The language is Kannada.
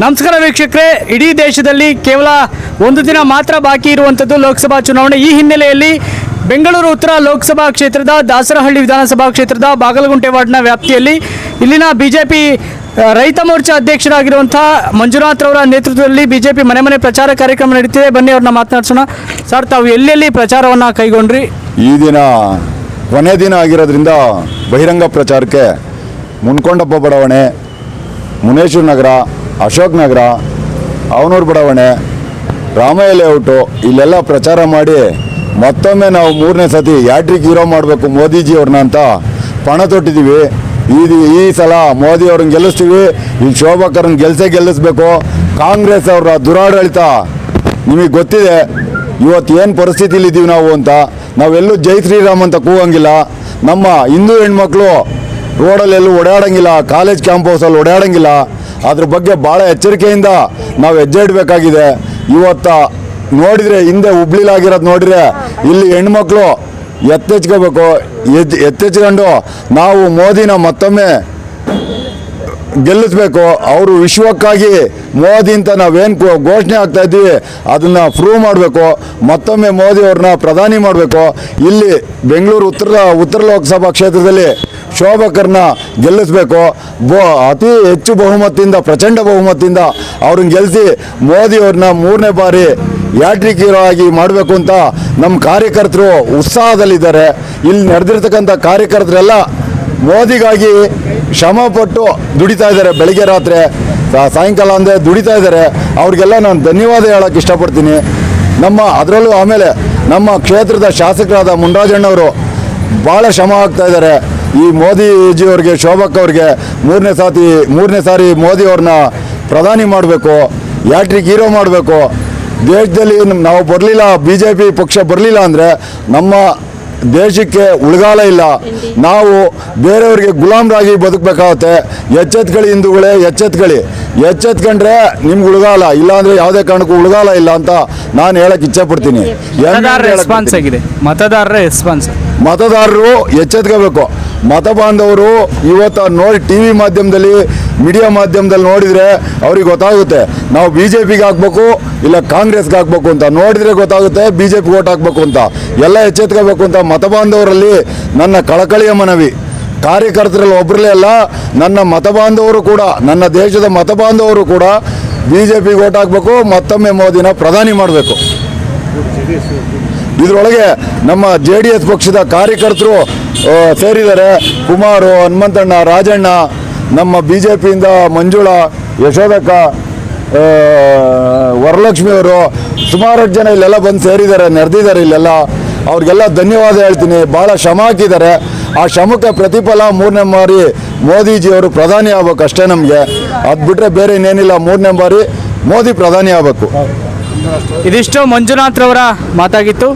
ನಮಸ್ಕಾರ ವೀಕ್ಷಕರೇ, ಇಡೀ ದೇಶದಲ್ಲಿ ಕೇವಲ ಒಂದು ದಿನ ಮಾತ್ರ ಬಾಕಿ ಇರುವಂಥದ್ದು ಲೋಕಸಭಾ ಚುನಾವಣೆ. ಈ ಹಿನ್ನೆಲೆಯಲ್ಲಿ ಬೆಂಗಳೂರು ಉತ್ತರ ಲೋಕಸಭಾ ಕ್ಷೇತ್ರದ ದಾಸರಹಳ್ಳಿ ವಿಧಾನಸಭಾ ಕ್ಷೇತ್ರದ ಬಾಗಲಗುಂಟೆ ವಾರ್ಡ್ನ ವ್ಯಾಪ್ತಿಯಲ್ಲಿ ಇಲ್ಲಿನ ಬಿಜೆಪಿ ರೈತ ಮೋರ್ಚಾ ಅಧ್ಯಕ್ಷರಾಗಿರುವಂಥ ಮಂಜುನಾಥ್ ಅವರ ನೇತೃತ್ವದಲ್ಲಿ ಬಿಜೆಪಿ ಮನೆ ಮನೆ ಪ್ರಚಾರ ಕಾರ್ಯಕ್ರಮ ನಡೀತಿದೆ. ಬನ್ನಿ ಅವ್ರನ್ನ ಮಾತನಾಡ್ಸೋಣ. ಸರ್, ತಾವು ಎಲ್ಲೆಲ್ಲಿ ಪ್ರಚಾರವನ್ನು ಕೈಗೊಂಡ್ರಿ? ಈ ದಿನ ಕೊನೆ ದಿನ ಆಗಿರೋದ್ರಿಂದ ಬಹಿರಂಗ ಪ್ರಚಾರಕ್ಕೆ ಮುನ್ಕೊಂಡಪ್ಪ ಬಡಾವಣೆ, ಮುನೇಶ್ವರ ನಗರ, ಅಶೋಕ್ ನಗರ, ಅವನೂರು ಬಡಾವಣೆ, ರಾಮಯ್ಯ ಲೇಔಟು ಇಲ್ಲೆಲ್ಲ ಪ್ರಚಾರ ಮಾಡಿ ಮತ್ತೊಮ್ಮೆ ನಾವು 3ನೇ ಸತಿ ಹ್ಯಾಟ್ರಿಕ್ ಹೀರೋ ಮಾಡಬೇಕು ಮೋದಿಜಿಯವ್ರನ್ನ ಅಂತ ಪಣ ತೊಟ್ಟಿದ್ದೀವಿ. ಈ ಸಲ ಮೋದಿಯವ್ರನ್ನ ಗೆಲ್ಲಿಸ್ತೀವಿ. ಈ ಶೋಭಾಕರನ್ನ ಗೆಲ್ಲಿಸಬೇಕು. ಕಾಂಗ್ರೆಸ್ ಅವರ ದುರಾಡಳಿತ ನಿಮಗೆ ಗೊತ್ತಿದೆ. ಇವತ್ತು ಏನು ಪರಿಸ್ಥಿತಿಲಿದ್ದೀವಿ ನಾವು ಅಂತ. ನಾವೆಲ್ಲೂ ಜೈ ಶ್ರೀರಾಮ್ ಅಂತ ಕೂಗಂಗಿಲ್ಲ. ನಮ್ಮ ಹಿಂದೂ ಹೆಣ್ಮಕ್ಳು ರೋಡಲ್ಲೆಲ್ಲೂ ಓಡಾಡಂಗಿಲ್ಲ, ಕಾಲೇಜ್ ಕ್ಯಾಂಪ್ ಹೌಸಲ್ಲಿ ಓಡಾಡಂಗಿಲ್ಲ. ಅದ್ರ ಬಗ್ಗೆ ಭಾಳ ಎಚ್ಚರಿಕೆಯಿಂದ ನಾವು ಹೆಜ್ಜೆ ಇಡಬೇಕಾಗಿದೆ. ಇವತ್ತು ನೋಡಿದರೆ ಹಿಂದೆ ಹುಬ್ಳಿಲಾಗಿರೋದು ನೋಡಿದರೆ ಇಲ್ಲಿ ಹೆಣ್ಮಕ್ಳು ಎತ್ತೆಚ್ಕೋಬೇಕು. ಎತ್ತೆಚ್ಕೊಂಡು ನಾವು ಮೋದಿನ ಮತ್ತೊಮ್ಮೆ ಗೆಲ್ಲಿಸ್ಬೇಕು. ಅವರು ವಿಶ್ವಕ್ಕಾಗಿ ಮೋದಿ ಅಂತ ನಾವೇನು ಘೋಷಣೆ ಆಗ್ತಾ ಇದ್ದೀವಿ ಅದನ್ನು ಪ್ರೂವ್ ಮಾಡಬೇಕು. ಮತ್ತೊಮ್ಮೆ ಮೋದಿ ಅವ್ರನ್ನ ಪ್ರಧಾನಿ ಮಾಡಬೇಕು. ಇಲ್ಲಿ ಬೆಂಗಳೂರು ಉತ್ತರ ಲೋಕಸಭಾ ಕ್ಷೇತ್ರದಲ್ಲಿ ಶೋಭಾಕರ್ನ ಗೆಲ್ಲಿಸಬೇಕು. ಅತಿ ಹೆಚ್ಚು ಬಹುಮತದಿಂದ, ಪ್ರಚಂಡ ಬಹುಮತದಿಂದ ಅವ್ರನ್ನ ಗೆಲ್ಲಿಸಿ ಮೋದಿ ಅವ್ರನ್ನ 3ನೇ ಬಾರಿ ಹ್ಯಾಟ್ರಿಕ್ ಹೀರೋ ಆಗಿ ಮಾಡಬೇಕು ಅಂತ ನಮ್ಮ ಕಾರ್ಯಕರ್ತರು ಉತ್ಸಾಹದಲ್ಲಿದ್ದಾರೆ. ಇಲ್ಲಿ ನಡೆದಿರ್ತಕ್ಕಂಥ ಕಾರ್ಯಕರ್ತರೆಲ್ಲ ಮೋದಿಗಾಗಿ ಶ್ರಮಪಟ್ಟು ದುಡಿತಾ ಇದ್ದಾರೆ. ಬೆಳಗ್ಗೆ ರಾತ್ರಿ ಸಾಯಂಕಾಲ ಅಂದರೆ ದುಡಿತಾ ಇದ್ದಾರೆ. ಅವ್ರಿಗೆಲ್ಲ ನಾನು ಧನ್ಯವಾದ ಹೇಳೋಕ್ಕೆ ಇಷ್ಟಪಡ್ತೀನಿ. ಅದರಲ್ಲೂ ಆಮೇಲೆ ನಮ್ಮ ಕ್ಷೇತ್ರದ ಶಾಸಕರಾದ ಮುನ್ರಾಜಣ್ಣವರು ಭಾಳ ಶ್ರಮ ಆಗ್ತಾ ಇದ್ದಾರೆ. ಈ ಮೋದಿಜಿಯವ್ರಿಗೆ, ಶೋಭಕ್ಕ ಅವ್ರಿಗೆ 3ನೇ ಸಾರಿ ಮೋದಿ ಅವ್ರನ್ನ ಪ್ರಧಾನಿ ಮಾಡಬೇಕು, ಹ್ಯಾಟ್ರಿಕ್ ಹೀರೋ ಮಾಡಬೇಕು. ದೇಶದಲ್ಲಿ ನಾವು ಬರಲಿಲ್ಲ, BJP ಪಕ್ಷ ಬರಲಿಲ್ಲ ಅಂದರೆ ನಮ್ಮ ದೇಶಕ್ಕೆ ಉಳಿಗಾಲ ಇಲ್ಲ. ನಾವು ಬೇರೆಯವ್ರಿಗೆ ಗುಲಾಮರಾಗಿ ಬದುಕಬೇಕಾಗುತ್ತೆ. ಎಚ್ಚೆತ್ಕೊಳ್ಳಿ ಹಿಂದೂಗಳೇ, ಎಚ್ಚೆತ್ಕೊಂಡ್ರೆ ನಿಮ್ಗೆ ಉಳಿಗಾಲ, ಇಲ್ಲಾಂದರೆ ಯಾವುದೇ ಕಾರಣಕ್ಕೂ ಉಳಿಗಾಲ ಇಲ್ಲ ಅಂತ ನಾನು ಹೇಳಕ್ಕೆ ಇಚ್ಛೆಪಡ್ತೀನಿ. ಮತದಾರರು ಎಚ್ಚೆತ್ಕೋಬೇಕು. ಮತ ಬಾಂಧವರು ಇವತ್ತು ನೋಡಿ TV ಮಾಧ್ಯಮದಲ್ಲಿ, ಮೀಡಿಯಾ ಮಾಧ್ಯಮದಲ್ಲಿ ನೋಡಿದರೆ ಅವ್ರಿಗೆ ಗೊತ್ತಾಗುತ್ತೆ ನಾವು BJPಗೆ ಹಾಕ್ಬೇಕು ಇಲ್ಲ ಕಾಂಗ್ರೆಸ್ಗೆ ಹಾಕ್ಬೇಕು ಅಂತ. ನೋಡಿದರೆ ಗೊತ್ತಾಗುತ್ತೆ BJP ಓಟ್ ಹಾಕ್ಬೇಕು ಅಂತ. ಎಲ್ಲ ಎಚ್ಚೆತ್ಕೋಬೇಕು ಅಂತ ಮತ ಬಾಂಧವರಲ್ಲಿ ನನ್ನ ಕಳಕಳಿಯ ಮನವಿ. ಕಾರ್ಯಕರ್ತರಲ್ಲಿ ಒಬ್ಬರಲ್ಲೇ ಅಲ್ಲ, ನನ್ನ ಮತ ಬಾಂಧವರು ಕೂಡ, ನನ್ನ ದೇಶದ ಮತ ಬಾಂಧವರು ಕೂಡ BJPಗೆ ಓಟ್ ಹಾಕಬೇಕು, ಮತ್ತೊಮ್ಮೆ ಮೋದಿನ ಪ್ರಧಾನಿ ಮಾಡಬೇಕು. ಇದರೊಳಗೆ ನಮ್ಮ JDS ಪಕ್ಷದ ಕಾರ್ಯಕರ್ತರು ಸೇರಿದ್ದಾರೆ. ಕುಮಾರು, ಹನುಮಂತಣ್ಣ, ರಾಜಣ್ಣ, ನಮ್ಮ BJPಯಿಂದ ಮಂಜುಳಾ, ಯಶೋದಕ್ಕ, ವರಲಕ್ಷ್ಮಿ ಅವರು, ಸುಮಾರು ಜನ ಇಲ್ಲೆಲ್ಲ ಬಂದು ಸೇರಿದ್ದಾರೆ, ನೆರೆದಿದ್ದಾರೆ ಇಲ್ಲೆಲ್ಲ. ಅವ್ರಿಗೆಲ್ಲ ಧನ್ಯವಾದ ಹೇಳ್ತೀನಿ. ಭಾಳ ಶ್ರಮ ಹಾಕಿದ್ದಾರೆ. ಆ ಶ್ರಮಕ್ಕೆ ಪ್ರತಿಫಲ 3ನೇ ಬಾರಿ ಮೋದಿಜಿಯವರು ಪ್ರಧಾನಿ ಆಗ್ಬೇಕು ಅಷ್ಟೇ ನಮಗೆ. ಅದು ಬಿಟ್ಟರೆ ಬೇರೆ ಇನ್ನೇನಿಲ್ಲ. 3ನೇ ಬಾರಿ ಮೋದಿ ಪ್ರಧಾನಿ ಆಗಬೇಕು. ಇದಿಷ್ಟು ಮಂಜುನಾಥ್ ರವರ ಮಾತಾಗಿತ್ತು.